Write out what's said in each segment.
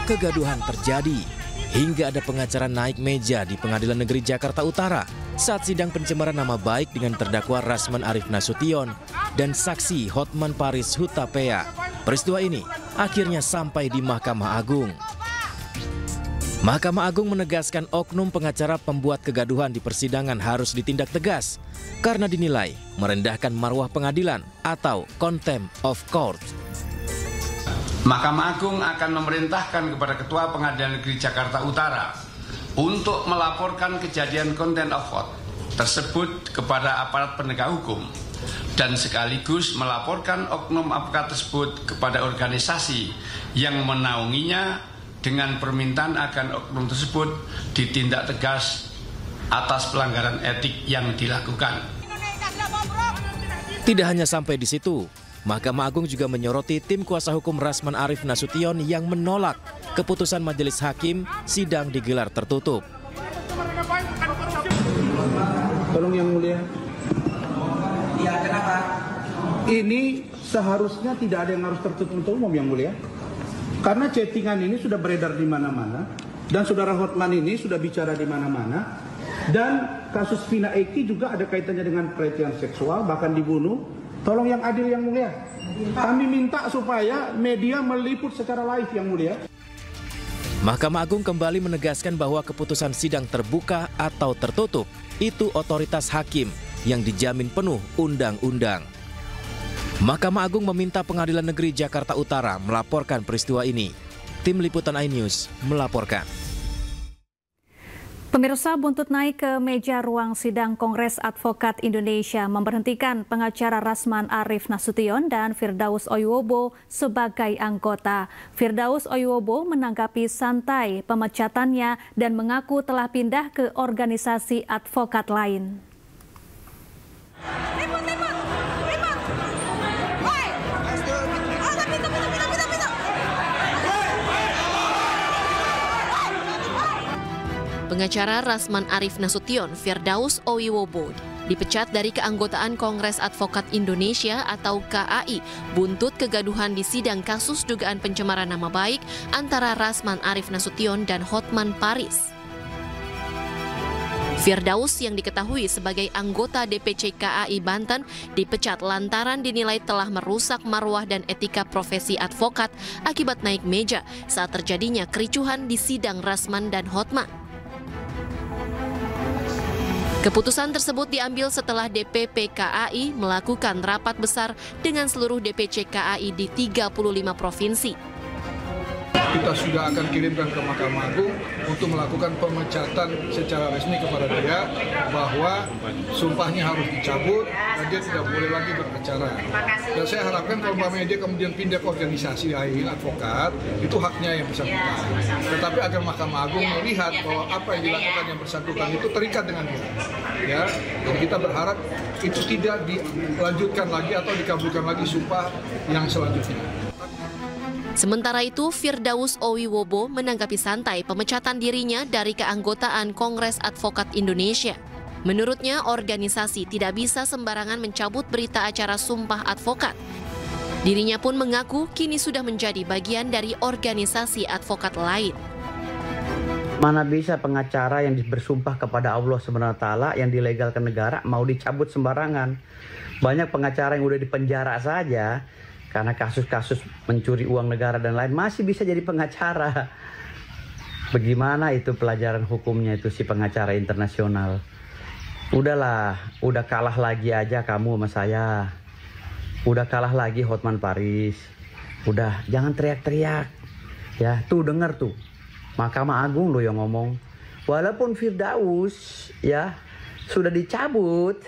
kegaduhan terjadi hingga ada pengacara naik meja di Pengadilan Negeri Jakarta Utara saat sidang pencemaran nama baik dengan terdakwa Rasman Arif Nasution dan saksi Hotman Paris Hutapea. Peristiwa ini akhirnya sampai di Mahkamah Agung. Mahkamah Agung menegaskan oknum pengacara pembuat kegaduhan di persidangan harus ditindak tegas karena dinilai merendahkan marwah pengadilan atau contempt of court. Mahkamah Agung akan memerintahkan kepada Ketua Pengadilan Negeri Jakarta Utara untuk melaporkan kejadian contempt of court tersebut kepada aparat penegak hukum dan sekaligus melaporkan oknum advokat tersebut kepada organisasi yang menaunginya dengan permintaan agar oknum tersebut ditindak tegas atas pelanggaran etik yang dilakukan. Tidak hanya sampai di situ, Mahkamah Agung juga menyoroti tim kuasa hukum Rasman Arif Nasution yang menolak keputusan majelis hakim sidang digelar tertutup. Tolong Yang Mulia. Iya, kenapa? Ini seharusnya tidak ada yang harus tertutup untuk umum, Yang Mulia. Karena chattingan ini sudah beredar di mana-mana dan saudara Hotman ini sudah bicara di mana-mana dan kasus Vina Eki juga ada kaitannya dengan pelecehan seksual bahkan dibunuh. Tolong yang adil, Yang Mulia. Kami minta supaya media meliput secara live, Yang Mulia. Mahkamah Agung kembali menegaskan bahwa keputusan sidang terbuka atau tertutup itu otoritas hakim yang dijamin penuh undang-undang. Mahkamah Agung meminta Pengadilan Negeri Jakarta Utara melaporkan peristiwa ini. Tim Liputan iNews melaporkan. Pemirsa, buntut naik ke meja ruang sidang Kongres Advokat Indonesia memberhentikan pengacara Rasman Arif Nasution dan Firdaus Oyobo sebagai anggota. Firdaus Oyobo menanggapi santai pemecatannya dan mengaku telah pindah ke organisasi advokat lain. Pengacara Rasman Arif Nasution, Firdaus Oyobo, dipecat dari keanggotaan Kongres Advokat Indonesia atau KAI buntut kegaduhan di sidang kasus dugaan pencemaran nama baik antara Rasman Arif Nasution dan Hotman Paris. Firdaus yang diketahui sebagai anggota DPC KAI Banten dipecat lantaran dinilai telah merusak marwah dan etika profesi advokat akibat naik meja saat terjadinya kericuhan di sidang Rasman dan Hotman. Keputusan tersebut diambil setelah DPP KAI melakukan rapat besar dengan seluruh DPC KAI di 35 provinsi. Kita sudah akan kirimkan ke Mahkamah Agung untuk melakukan pemecatan secara resmi kepada dia bahwa sumpahnya harus dicabut dan dia tidak boleh lagi beracara. Dan saya harapkan kalau dia kemudian pindah ke organisasi lain advokat, itu haknya yang bersangkutan. Tetapi agar Mahkamah Agung melihat bahwa apa yang dilakukan yang bersangkutan itu terikat dengan dia. Ya, jadi kita berharap itu tidak dilanjutkan lagi atau dikabulkan lagi sumpah yang selanjutnya. Sementara itu, Firdaus Oyobo menanggapi santai pemecatan dirinya dari keanggotaan Kongres Advokat Indonesia. Menurutnya, organisasi tidak bisa sembarangan mencabut berita acara sumpah advokat. Dirinya pun mengaku kini sudah menjadi bagian dari organisasi advokat lain. Mana bisa pengacara yang bersumpah kepada Allah SWT yang dilegalkan negara mau dicabut sembarangan. Banyak pengacara yang udah dipenjara saja karena kasus-kasus mencuri uang negara dan lain masih bisa jadi pengacara. Bagaimana itu pelajaran hukumnya itu si pengacara internasional? Udahlah, udah kalah lagi aja kamu sama saya. Udah kalah lagi Hotman Paris. Udah, jangan teriak-teriak. Ya, tuh denger tuh. Mahkamah Agung loh yang ngomong. Walaupun Firdaus ya sudah dicabut,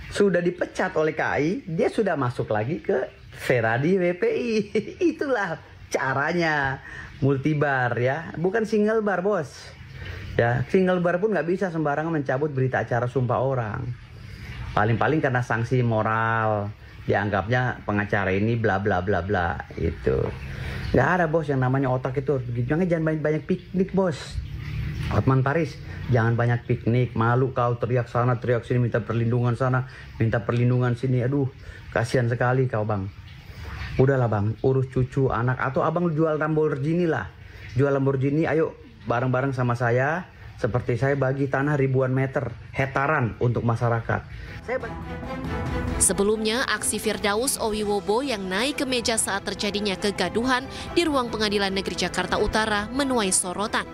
sudah dipecat oleh KAI, dia sudah masuk lagi ke Feradi WPI. Itulah caranya multibar ya, bukan single bar bos. Ya, single bar pun nggak bisa sembarangan mencabut berita acara sumpah orang. Paling-paling karena sanksi moral, dianggapnya pengacara ini bla bla bla bla itu. Nggak ada bos yang namanya otak itu. Jangan banyak piknik bos. Hotman Paris, jangan banyak piknik. Malu kau teriak sana teriak sini, minta perlindungan sana, minta perlindungan sini. Aduh, kasihan sekali kau bang. Udahlah bang, urus cucu, anak, atau abang jual Lamborghini lah. jual Lamborghini, ayo bareng-bareng sama saya. Seperti saya bagi tanah ribuan meter, hektaran untuk masyarakat. Sebelumnya, aksi Firdaus Owiwobo yang naik ke meja saat terjadinya kegaduhan di ruang Pengadilan Negeri Jakarta Utara menuai sorotan.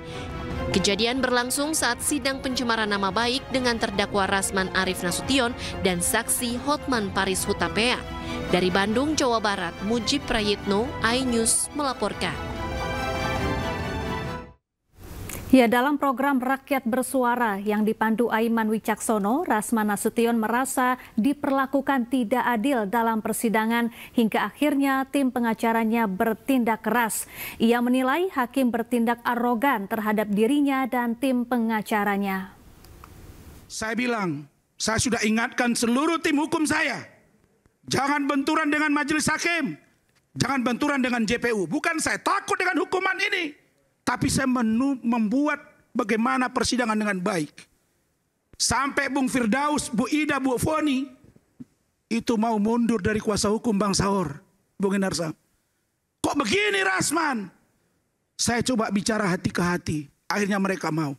Kejadian berlangsung saat sidang pencemaran nama baik dengan terdakwa Rasman Arif Nasution dan saksi Hotman Paris Hutapea. Dari Bandung, Jawa Barat, Mujib Prayitno, iNews melaporkan. Ya, dalam program Rakyat Bersuara yang dipandu Aiman Wicaksono, Rasman Nasution merasa diperlakukan tidak adil dalam persidangan hingga akhirnya tim pengacaranya bertindak keras. Ia menilai hakim bertindak arogan terhadap dirinya dan tim pengacaranya. Saya bilang, saya sudah ingatkan seluruh tim hukum saya. Jangan benturan dengan majelis hakim. Jangan benturan dengan JPU. Bukan saya takut dengan hukuman ini. Tapi saya membuat bagaimana persidangan dengan baik. Sampai Bung Firdaus, Bu Ida, Bu Foni itu mau mundur dari kuasa hukum Bang Saur, Bung Indarsa. Kok begini Rasman? Saya coba bicara hati ke hati. Akhirnya mereka mau.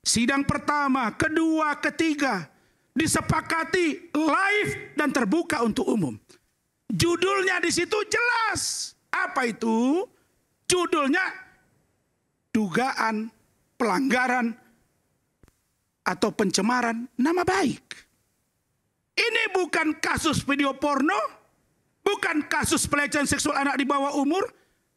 Sidang pertama, kedua, ketiga disepakati live dan terbuka untuk umum. Judulnya di situ jelas. Apa itu? Judulnya dugaan pelanggaran atau pencemaran nama baik. Ini bukan kasus video porno, bukan kasus pelecehan seksual anak di bawah umur.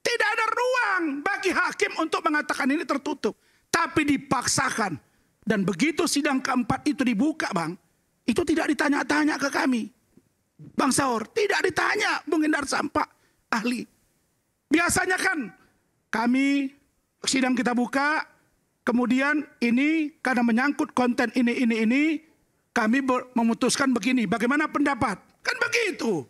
Tidak ada ruang bagi hakim untuk mengatakan ini tertutup. Tapi dipaksakan. Dan begitu sidang keempat itu dibuka, Bang, itu tidak ditanya-tanya ke kami. Bang Saur, tidak ditanya, Bung Indar Sampak, ahli. Biasanya kan kami sidang kita buka, kemudian ini karena menyangkut konten ini, kami memutuskan begini, bagaimana pendapat? Kan begitu.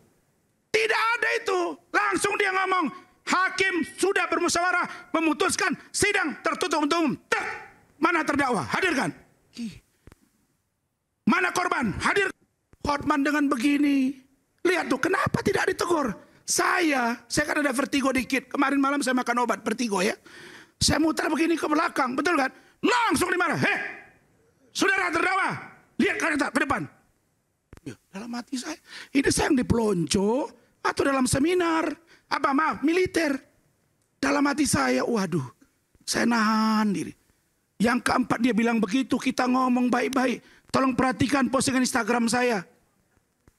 Tidak ada itu. Langsung dia ngomong, hakim sudah bermusyawarah, memutuskan sidang tertutup untuk umum. Mana terdakwa? Hadirkan. Mana korban? Hadir. Hotman dengan begini. Lihat tuh, kenapa tidak ditegur? Saya kan ada vertigo dikit. Kemarin malam saya makan obat vertigo ya. Saya muter begini ke belakang, betul kan? Langsung dimarah. Saudara terdakwa, lihat ke depan. Ya, dalam hati saya, ini saya yang dipelonco atau dalam seminar, militer. Dalam hati saya, waduh, saya nahan diri. Yang keempat dia bilang begitu, kita ngomong baik-baik. Tolong perhatikan postingan Instagram saya.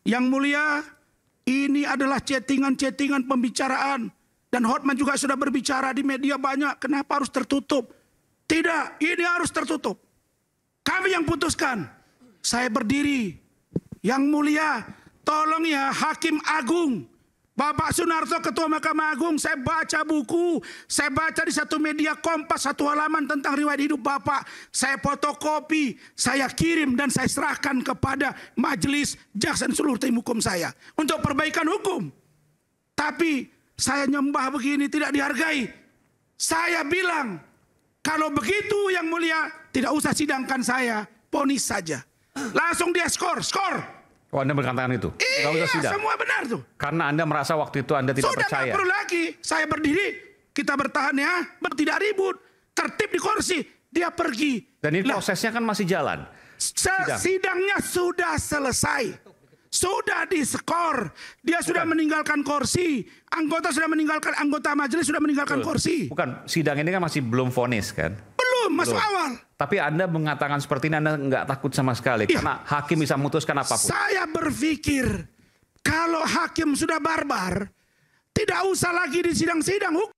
Yang mulia, ini adalah chattingan-chattingan pembicaraan. Dan Hotman juga sudah berbicara di media banyak. Kenapa harus tertutup? Tidak, ini harus tertutup. Kami yang putuskan. Saya berdiri. Yang mulia, tolong ya Hakim Agung. Bapak Sunarto, Ketua Mahkamah Agung, saya baca buku. Saya baca di satu media Kompas, 1 halaman tentang riwayat hidup Bapak. Saya fotokopi, saya kirim dan saya serahkan kepada majelis jaksa dan seluruh tim hukum saya. Untuk perbaikan hukum. Tapi saya nyembah begini tidak dihargai. Saya bilang, kalau begitu yang mulia, tidak usah sidangkan saya, vonis saja. Langsung dia skor. Oh, Anda berkatakan itu? Iya, semua benar tuh. Karena Anda merasa waktu itu Anda tidak percaya. Sudah, tidak perlu lagi. Saya berdiri, kita bertahan ya, tidak ribut. Tertib di kursi, dia pergi. Dan ini prosesnya kan masih jalan. Sidangnya sudah selesai. Sudah diskor, dia sudah meninggalkan kursi, anggota sudah meninggalkan, anggota majelis sudah meninggalkan kursi. Bukan, sidang ini kan masih belum vonis kan? Belum, masuk awal. Tapi Anda mengatakan seperti ini, Anda nggak takut sama sekali, karena hakim bisa memutuskan apapun. Saya berpikir, kalau hakim sudah barbar, tidak usah lagi di sidang-sidang hukum.